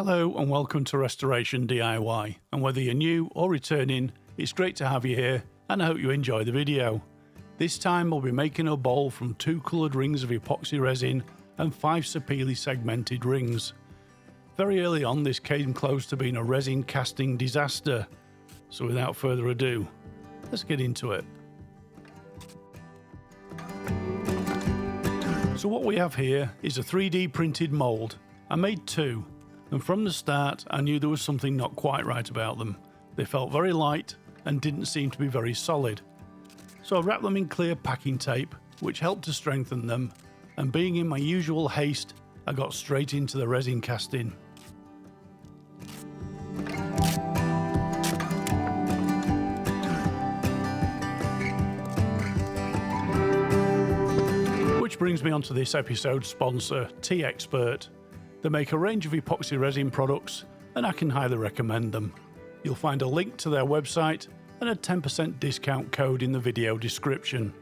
Hello and welcome to Restoration DIY, and whether you're new or returning, it's great to have you here and I hope you enjoy the video. This time we'll be making a bowl from 2 coloured rings of epoxy resin and 5 sapele segmented rings. Very early on this came close to being a resin casting disaster, so without further ado, let's get into it. So what we have here is a 3D printed mould. I made 2, and from the start I knew there was something not quite right about them. They felt very light and didn't seem to be very solid. So I wrapped them in clear packing tape, which helped to strengthen them, and being in my usual haste, I got straight into the resin casting. Which brings me on to this episode's sponsor, T-Expert. They make a range of epoxy resin products and I can highly recommend them. You'll find a link to their website and a 10% discount code in the video description.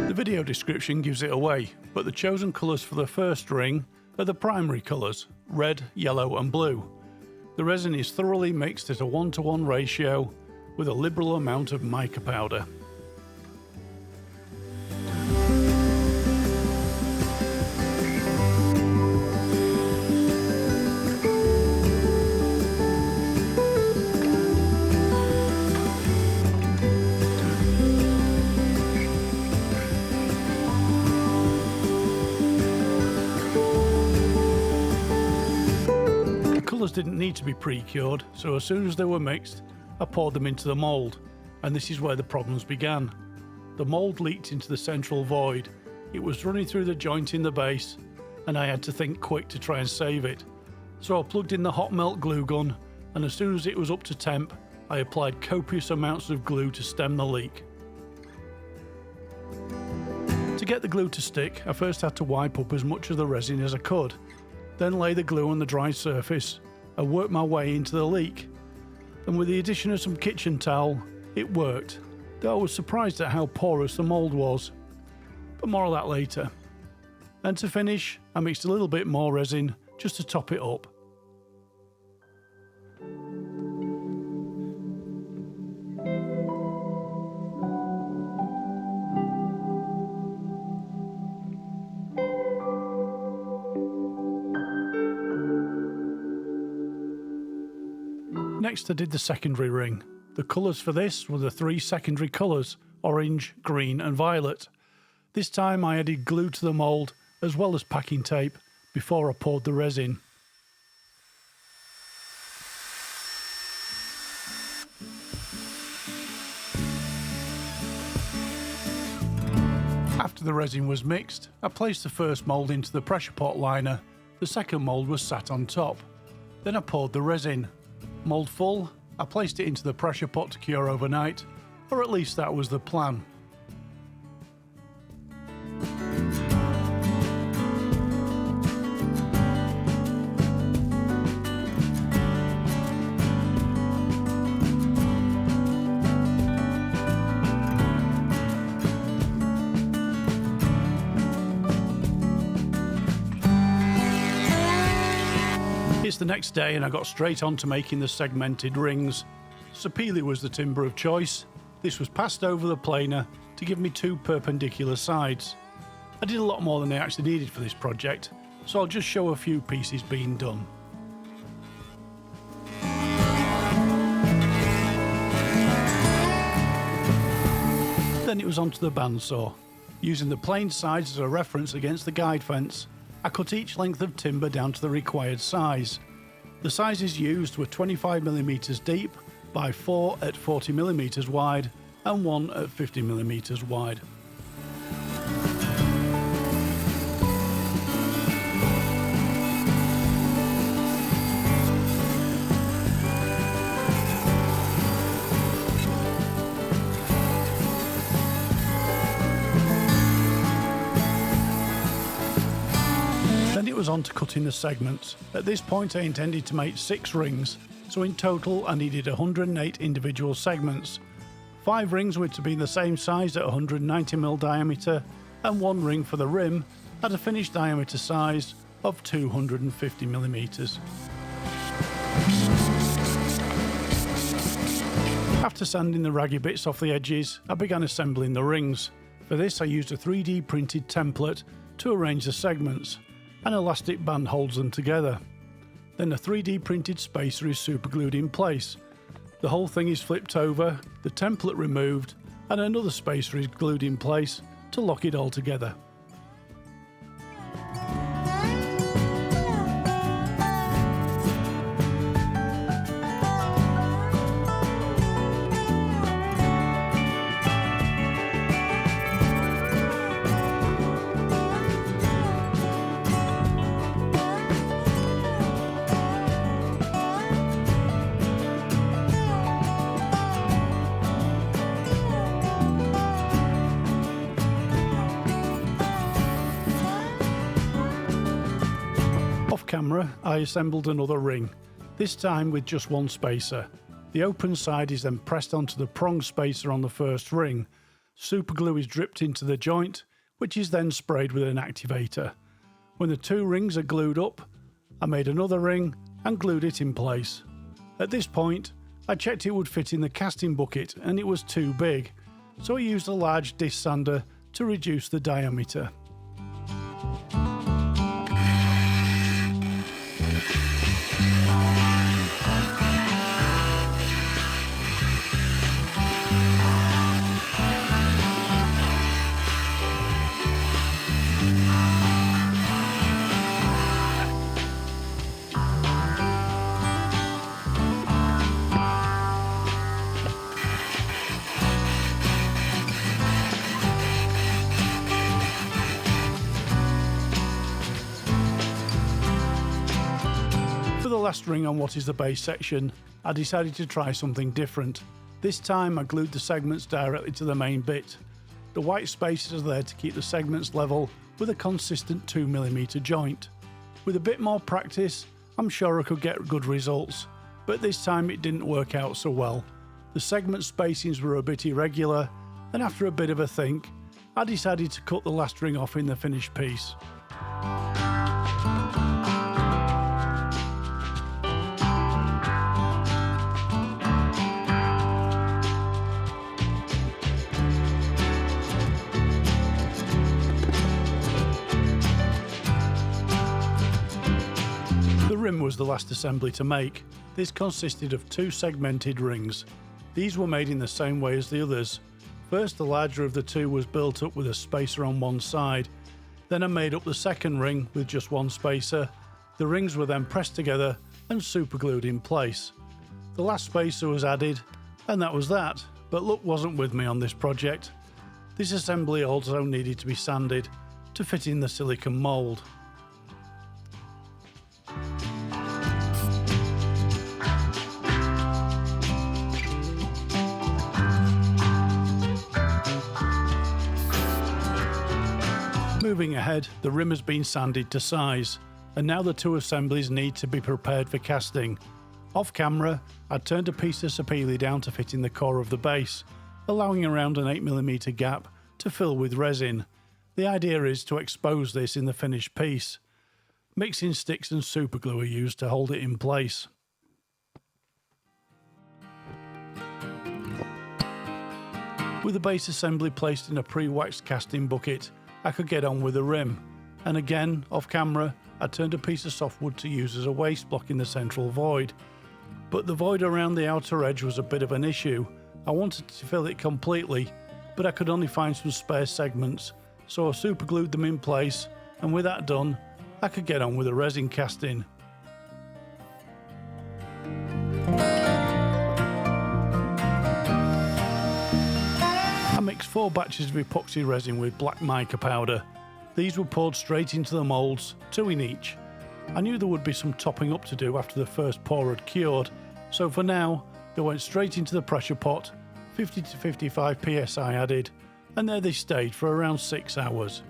The video description gives it away, but the chosen colours for the first ring are the primary colours, red, yellow and blue. The resin is thoroughly mixed at a 1:1 ratio with a liberal amount of mica powder. The colours didn't need to be pre-cured, so as soon as they were mixed, I poured them into the mould, and this is where the problems began. The mould leaked into the central void. It was running through the joint in the base, and I had to think quick to try and save it. So I plugged in the hot melt glue gun, and as soon as it was up to temp, I applied copious amounts of glue to stem the leak. To get the glue to stick, I first had to wipe up as much of the resin as I could, then lay the glue on the dry surface and work my way into the leak. And with the addition of some kitchen towel, it worked, though I was surprised at how porous the mould was. But more of that later. And to finish, I mixed a little bit more resin just to top it up. Next I did the secondary ring. The colours for this were the 3 secondary colours, orange, green and violet. This time I added glue to the mould as well as packing tape before I poured the resin. After the resin was mixed, I placed the first mould into the pressure pot liner. The second mould was sat on top. Then I poured the resin. Mould full, I placed it into the pressure pot to cure overnight, or at least that was the plan. It's the next day and I got straight on to making the segmented rings. Sapele was the timber of choice. This was passed over the planer to give me 2 perpendicular sides. I did a lot more than I actually needed for this project, so I'll just show a few pieces being done. Then it was onto the bandsaw. Using the plain sides as a reference against the guide fence, I cut each length of timber down to the required size. The sizes used were 25mm deep by 4 at 40mm wide and 1 at 50mm wide. Then it was on to cutting the segments. At this point I intended to make 6 rings, so in total I needed 108 individual segments. 5 rings were to be the same size at 190mm diameter, and 1 ring for the rim at a finished diameter size of 250mm. After sanding the raggy bits off the edges, I began assembling the rings. For this I used a 3D printed template to arrange the segments. An elastic band holds them together. Then a 3D printed spacer is superglued in place. The whole thing is flipped over, the template removed, and another spacer is glued in place to lock it all together. Off camera, I assembled another ring, this time with just one spacer. The open side is then pressed onto the prong spacer on the first ring. Superglue is dripped into the joint, which is then sprayed with an activator. When the two rings are glued up, I made another ring and glued it in place. At this point, I checked it would fit in the casting bucket and it was too big, so I used a large disc sander to reduce the diameter. For the last ring on what is the base section, I decided to try something different. This time I glued the segments directly to the main bit. The white spaces are there to keep the segments level with a consistent 2mm joint. With a bit more practice, I'm sure I could get good results, but this time it didn't work out so well. The segment spacings were a bit irregular, and after a bit of a think, I decided to cut the last ring off in the finished piece. The rim was the last assembly to make. This consisted of two segmented rings. These were made in the same way as the others. First, the larger of the two was built up with a spacer on one side. Then I made up the second ring with just one spacer. The rings were then pressed together and superglued in place. The last spacer was added, and that was that. But luck wasn't with me on this project. This assembly also needed to be sanded to fit in the silicone mould. Moving ahead, the rim has been sanded to size, and now the two assemblies need to be prepared for casting. Off camera, I turned a piece of sapele down to fit in the core of the base, allowing around an 8mm gap to fill with resin. The idea is to expose this in the finished piece. Mixing sticks and superglue are used to hold it in place. With the base assembly placed in a pre-waxed casting bucket, I could get on with the rim, and again, off camera, I turned a piece of softwood to use as a waste block in the central void. But the void around the outer edge was a bit of an issue. I wanted to fill it completely, but I could only find some spare segments, so I superglued them in place, and with that done, I could get on with the resin casting. I mixed 4 batches of epoxy resin with black mica powder. These were poured straight into the moulds, 2 in each. I knew there would be some topping up to do after the first pour had cured, so for now they went straight into the pressure pot, 50 to 55 psi added, and there they stayed for around 6 hours.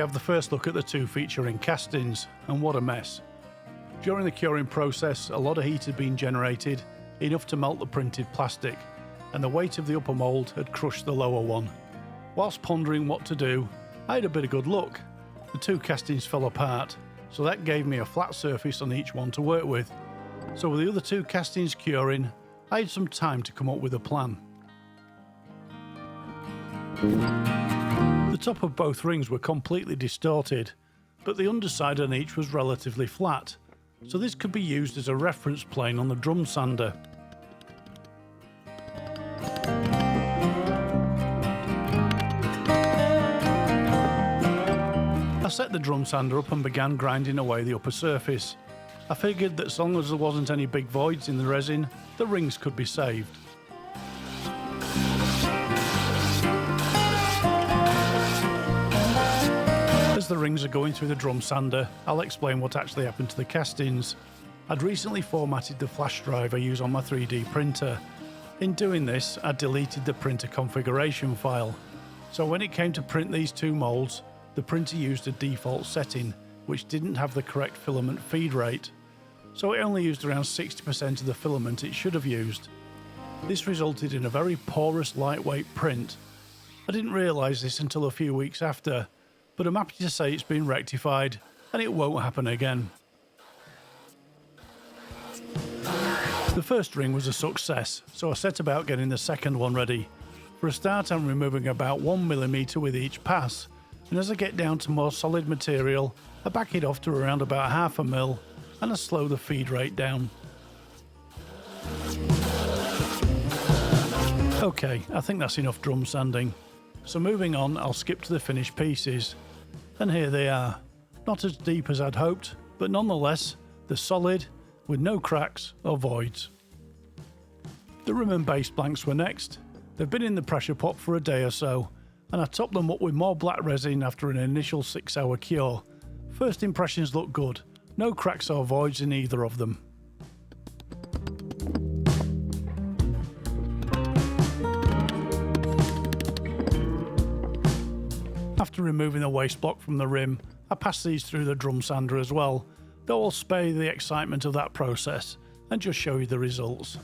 have the first look at the two featuring castings, and what a mess. During the curing process, a lot of heat had been generated, enough to melt the printed plastic, and the weight of the upper mould had crushed the lower one. Whilst pondering what to do, I had a bit of good luck. The two castings fell apart, so that gave me a flat surface on each one to work with. So with the other two castings curing, I had some time to come up with a plan. The top of both rings were completely distorted, but the underside on each was relatively flat, so this could be used as a reference plane on the drum sander. I set the drum sander up and began grinding away the upper surface. I figured that as long as there wasn't any big voids in the resin, the rings could be saved. As the rings are going through the drum sander, I'll explain what actually happened to the castings. I'd recently formatted the flash drive I use on my 3D printer. In doing this, I deleted the printer configuration file. So when it came to print these two moulds, the printer used a default setting, which didn't have the correct filament feed rate. So it only used around 60% of the filament it should have used. This resulted in a very porous, lightweight print. I didn't realise this until a few weeks after, but I'm happy to say it's been rectified and it won't happen again. The first ring was a success, so I set about getting the second one ready. For a start, I'm removing about 1mm with each pass, and as I get down to more solid material, I back it off to around about 1/2 mil and I slow the feed rate down. Okay, I think that's enough drum sanding. So moving on, I'll skip to the finished pieces. And here they are. Not as deep as I'd hoped, but nonetheless, they're solid, with no cracks or voids. The rim and base blanks were next. They've been in the pressure pot for a day or so, and I topped them up with more black resin after an initial 6-hour cure. First impressions look good, no cracks or voids in either of them. After removing the waste block from the rim, I pass these through the drum sander as well, though I'll spare you the excitement of that process and just show you the results.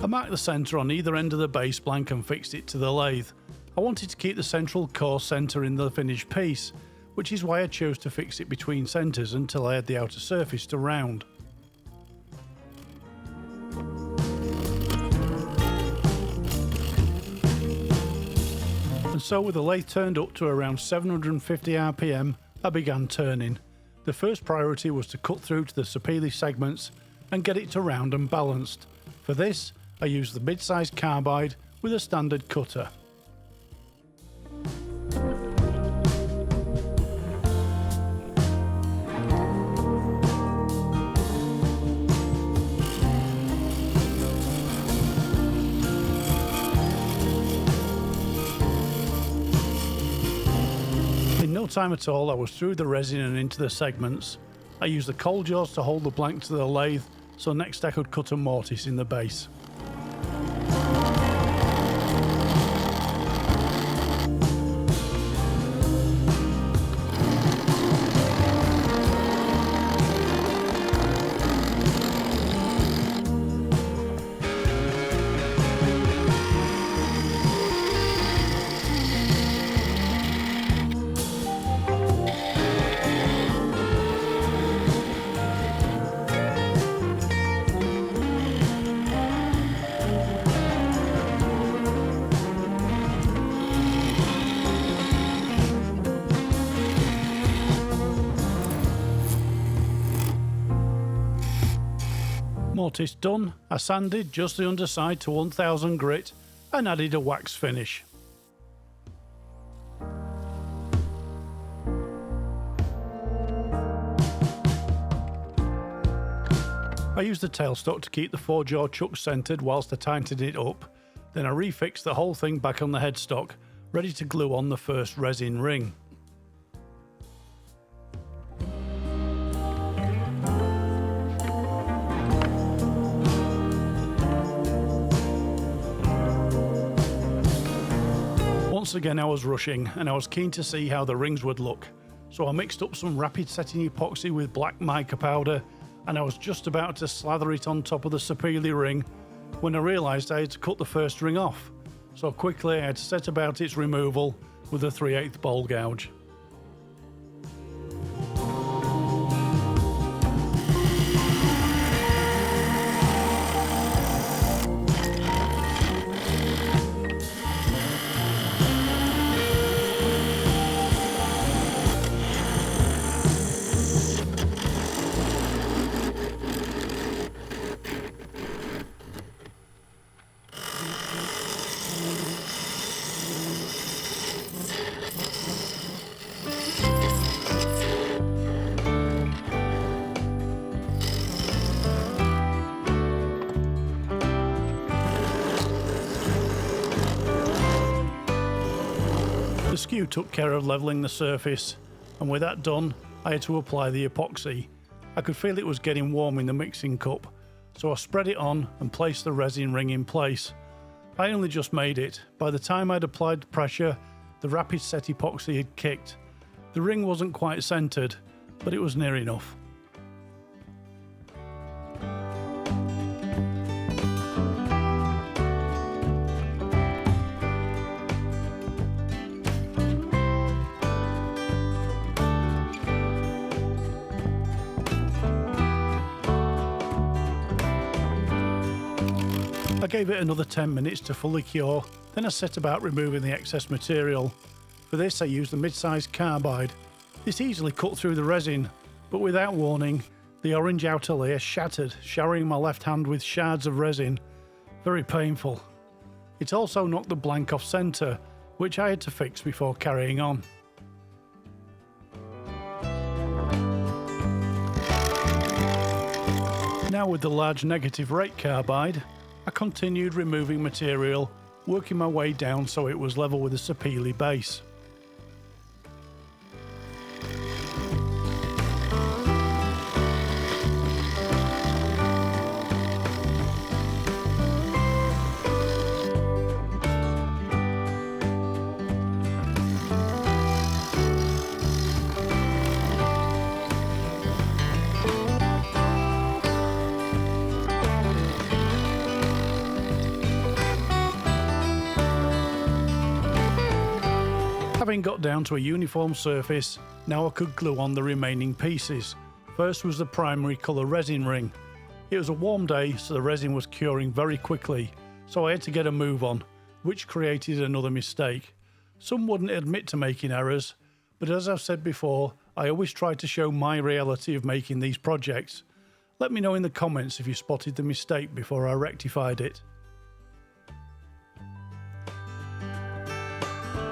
I marked the centre on either end of the base blank and fixed it to the lathe. I wanted to keep the central core centre in the finished piece, which is why I chose to fix it between centres until I had the outer surface to round. And so with the lathe turned up to around 750 RPM, I began turning. The first priority was to cut through to the sapele segments and get it to round and balanced. For this, I used the mid-sized carbide with a standard cutter. In no time at all, I was through the resin and into the segments. I used the cold jaws to hold the blank to the lathe, so next I could cut a mortise in the base. Mortise done, I sanded just the underside to 1000 grit and added a wax finish. I used the tailstock to keep the 4-jaw chuck centred whilst I tightened it up, then I refixed the whole thing back on the headstock, ready to glue on the first resin ring. Once again I was rushing and I was keen to see how the rings would look, so I mixed up some rapid setting epoxy with black mica powder, and I was just about to slather it on top of the sapele ring when I realised I had to cut the first ring off, so quickly I had to set about its removal with a 3/8 bowl gouge. The skew took care of levelling the surface, and with that done I had to apply the epoxy. I could feel it was getting warm in the mixing cup, so I spread it on and placed the resin ring in place. I only just made it. By the time I'd applied the pressure, the rapid set epoxy had kicked. The ring wasn't quite centred, but it was near enough. I gave it another 10 minutes to fully cure, then I set about removing the excess material. For this I used the mid-sized carbide. This easily cut through the resin, but without warning, the orange outer layer shattered, showering my left hand with shards of resin. Very painful. It also knocked the blank off centre, which I had to fix before carrying on. Now with the large negative rate carbide, I continued removing material, working my way down so it was level with the sapele base. Having got down to a uniform surface, now I could glue on the remaining pieces. First was the primary colour resin ring. It was a warm day, so the resin was curing very quickly, so I had to get a move on, which created another mistake. Some wouldn't admit to making errors, but as I've said before, I always try to show my reality of making these projects. Let me know in the comments if you spotted the mistake before I rectified it.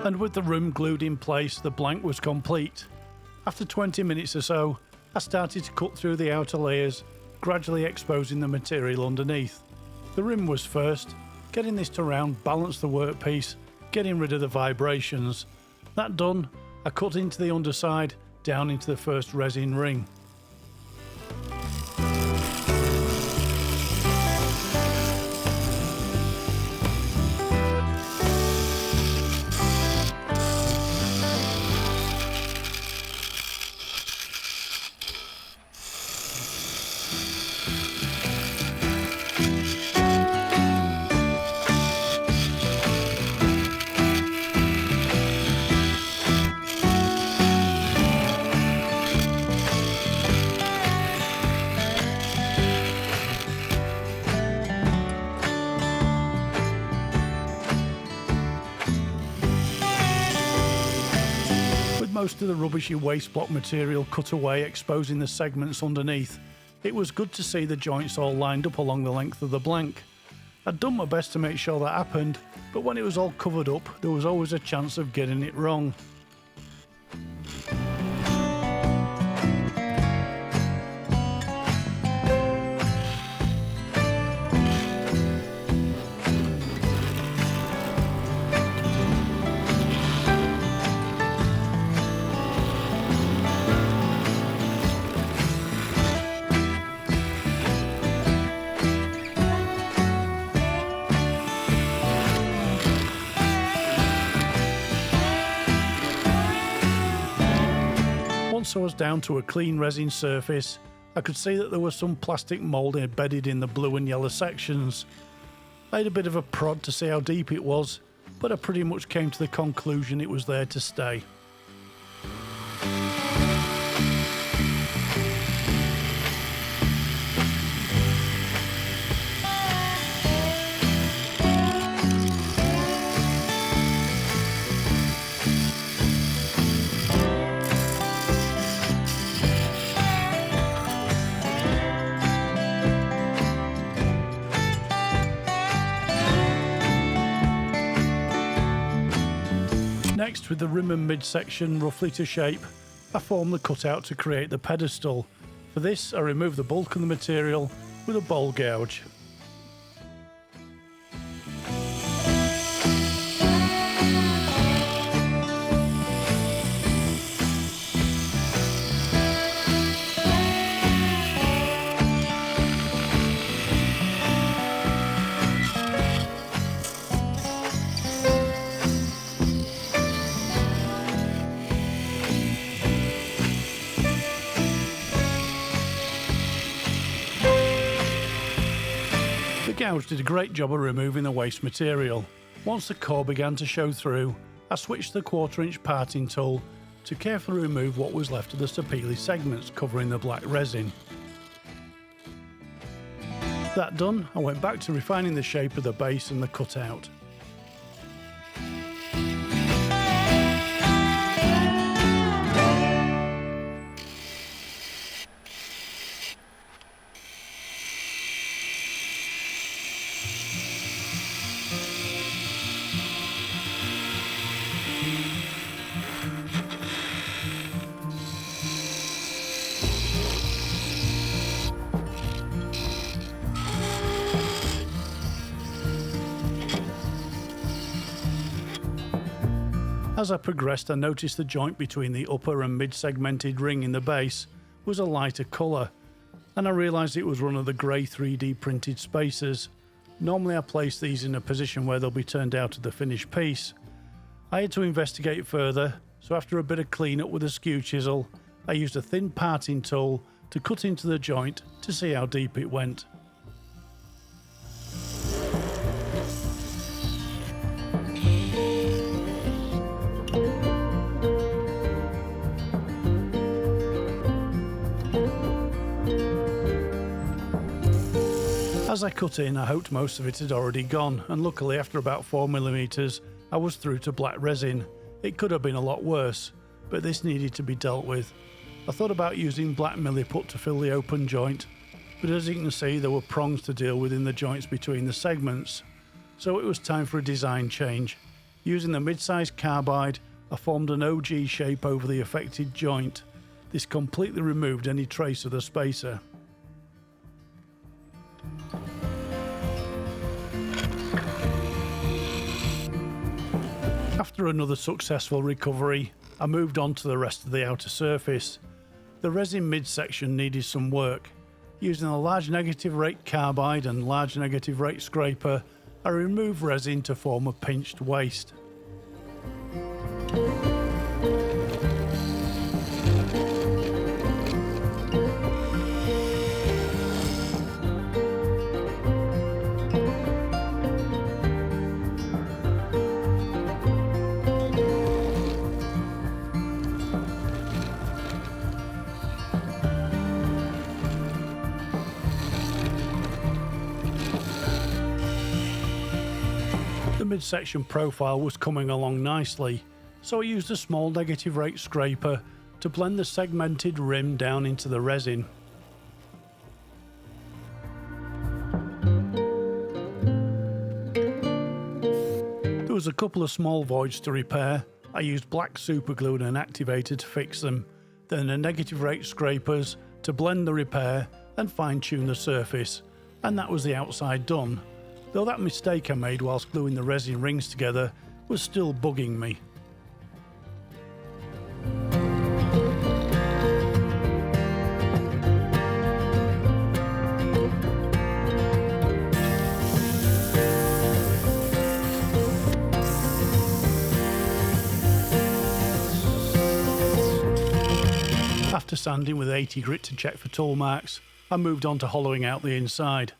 And with the rim glued in place, the blank was complete. After 20 minutes or so, I started to cut through the outer layers, gradually exposing the material underneath. The rim was first. Getting this to round balanced the workpiece, getting rid of the vibrations. That done, I cut into the underside, down into the first resin ring. Most of the rubbishy waste block material cut away, exposing the segments underneath. It was good to see the joints all lined up along the length of the blank. I'd done my best to make sure that happened, but when it was all covered up, there was always a chance of getting it wrong. Once I was down to a clean resin surface, I could see that there was some plastic mould embedded in the blue and yellow sections. I had a bit of a prod to see how deep it was, but I pretty much came to the conclusion it was there to stay. Next, with the rim and midsection roughly to shape, I formed the cutout to create the pedestal. For this, I removed the bulk of the material with a bowl gouge. The gouge did a great job of removing the waste material. Once the core began to show through, I switched the 1/4-inch parting tool to carefully remove what was left of the sapele segments covering the black resin. That done, I went back to refining the shape of the base and the cutout. As I progressed, I noticed the joint between the upper and mid-segmented ring in the base was a lighter colour, and I realised it was one of the grey 3D printed spacers. Normally I place these in a position where they'll be turned out of the finished piece. I had to investigate further, so after a bit of clean-up with a skew chisel, I used a thin parting tool to cut into the joint to see how deep it went. As I cut in, I hoped most of it had already gone, and luckily after about 4mm I was through to black resin. It could have been a lot worse, but this needed to be dealt with. I thought about using black milliput to fill the open joint, but as you can see there were prongs to deal with in the joints between the segments, so it was time for a design change. Using the mid-sized carbide, I formed an OG shape over the affected joint. This completely removed any trace of the spacer. After another successful recovery, I moved on to the rest of the outer surface. The resin midsection needed some work. Using a large negative rate carbide and large negative rate scraper, I removed resin to form a pinched waste. The midsection profile was coming along nicely, so I used a small negative rate scraper to blend the segmented rim down into the resin. There was a couple of small voids to repair. I used black superglue and an activator to fix them, then the negative rate scrapers to blend the repair and fine tune the surface, and that was the outside done. Though that mistake I made whilst gluing the resin rings together was still bugging me. After sanding with 80 grit to check for tool marks, I moved on to hollowing out the inside.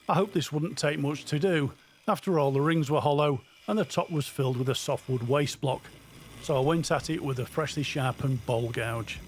I hoped this wouldn't take much to do. After all, the rings were hollow and the top was filled with a softwood waste block, so I went at it with a freshly sharpened bowl gouge.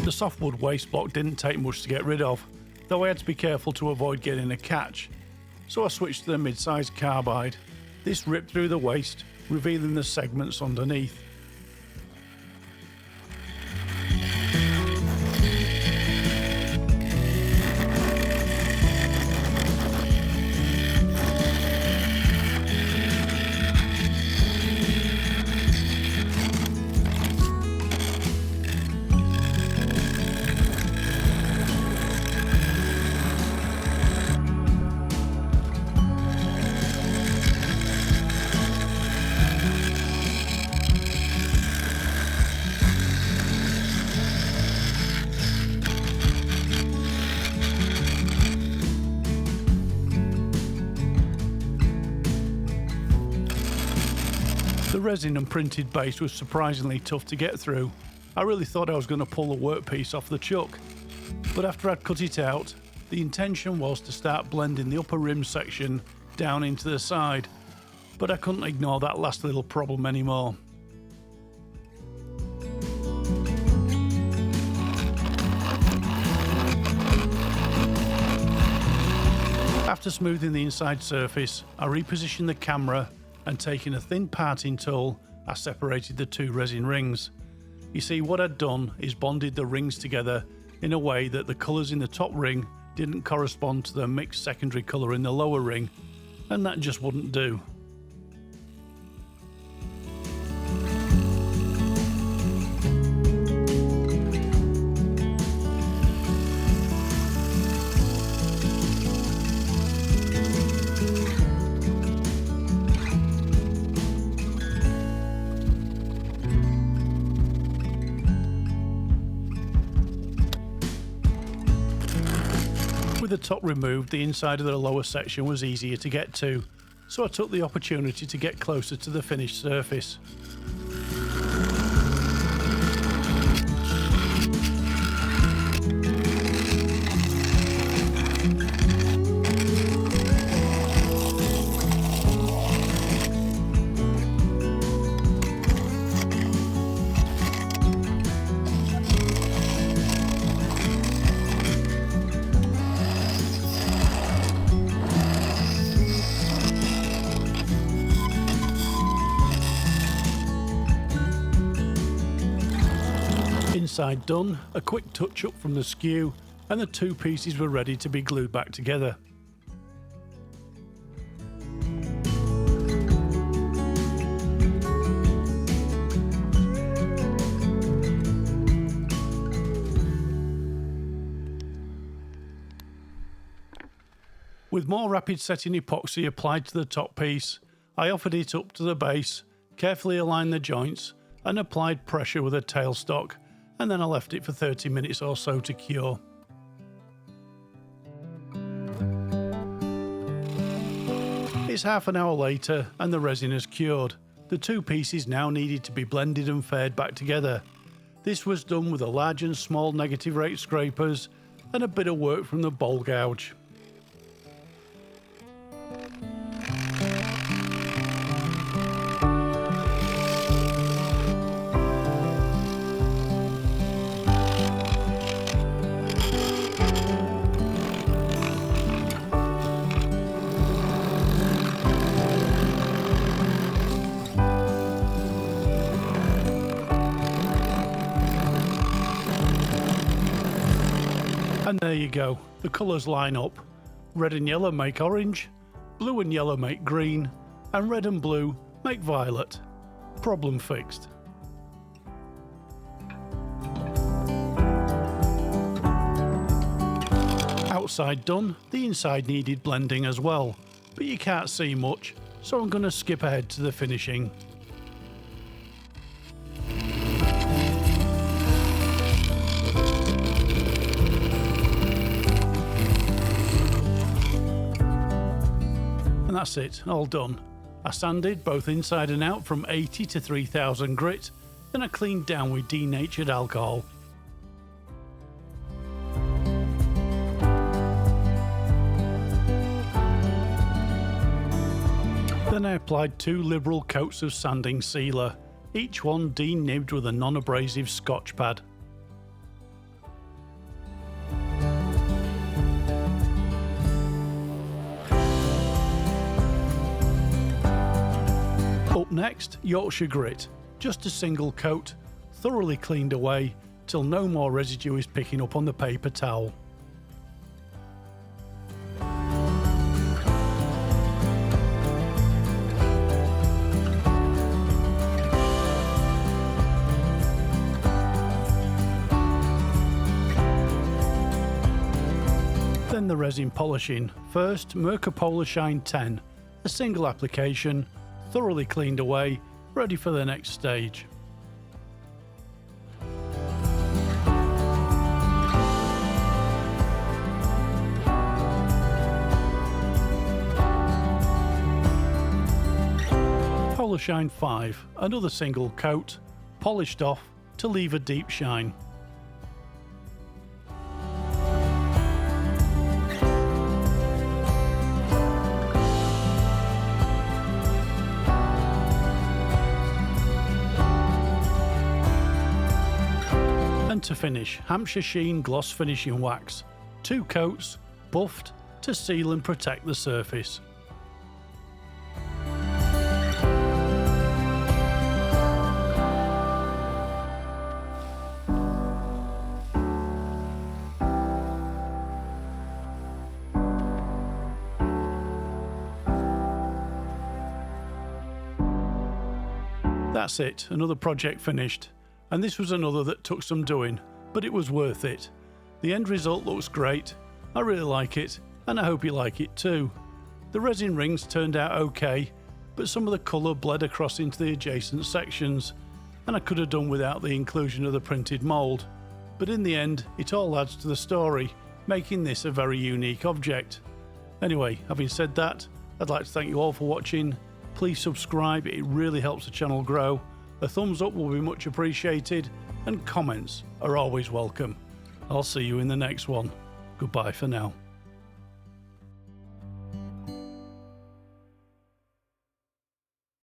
The softwood waste block didn't take much to get rid of, though I had to be careful to avoid getting a catch, so I switched to the mid-sized carbide. This ripped through the waste, revealing the segments underneath. The resin and printed base was surprisingly tough to get through. I really thought I was going to pull the workpiece off the chuck, but after I'd cut it out, the intention was to start blending the upper rim section down into the side, but I couldn't ignore that last little problem anymore. After smoothing the inside surface, I repositioned the camera and taking a thin parting tool, I separated the two resin rings. You see, what I'd done is bonded the rings together in a way that the colours in the top ring didn't correspond to the mixed secondary colour in the lower ring, and that just wouldn't do. With the top removed, the inside of the lower section was easier to get to, so I took the opportunity to get closer to the finished surface. Inside done, a quick touch up from the skew, and the two pieces were ready to be glued back together. With more rapid setting epoxy applied to the top piece, I offered it up to the base, carefully aligned the joints, and applied pressure with a tailstock, and then I left it for 30 minutes or so to cure. It's half an hour later and the resin has cured. The two pieces now needed to be blended and faired back together. This was done with a large and small negative rate scrapers and a bit of work from the bowl gouge. And there you go, the colours line up. Red and yellow make orange, blue and yellow make green, and red and blue make violet. Problem fixed. Outside done, the inside needed blending as well, but you can't see much, so I'm going to skip ahead to the finishing. And that's it, all done. I sanded both inside and out from 80 to 3000 grit, then I cleaned down with denatured alcohol. Then I applied 2 liberal coats of sanding sealer, each one denibbed with a non-abrasive Scotch pad. Up next, Yorkshire grit, just a single coat, thoroughly cleaned away till no more residue is picking up on the paper towel. Then the resin polishing. First, Merca Shine 10, a single application, thoroughly cleaned away, ready for the next stage. Shine 5, another single coat, polished off to leave a deep shine. And to finish, Hampshire Sheen Gloss Finishing Wax, 2 coats, buffed to seal and protect the surface. That's it, another project finished, and this was another that took some doing, but it was worth it. The end result looks great, I really like it, and I hope you like it too. The resin rings turned out okay, but some of the colour bled across into the adjacent sections, and I could have done without the inclusion of the printed mould, but in the end it all adds to the story, making this a very unique object. Anyway, having said that, I'd like to thank you all for watching. Please subscribe, it really helps the channel grow. A thumbs up will be much appreciated, and comments are always welcome. I'll see you in the next one. Goodbye for now.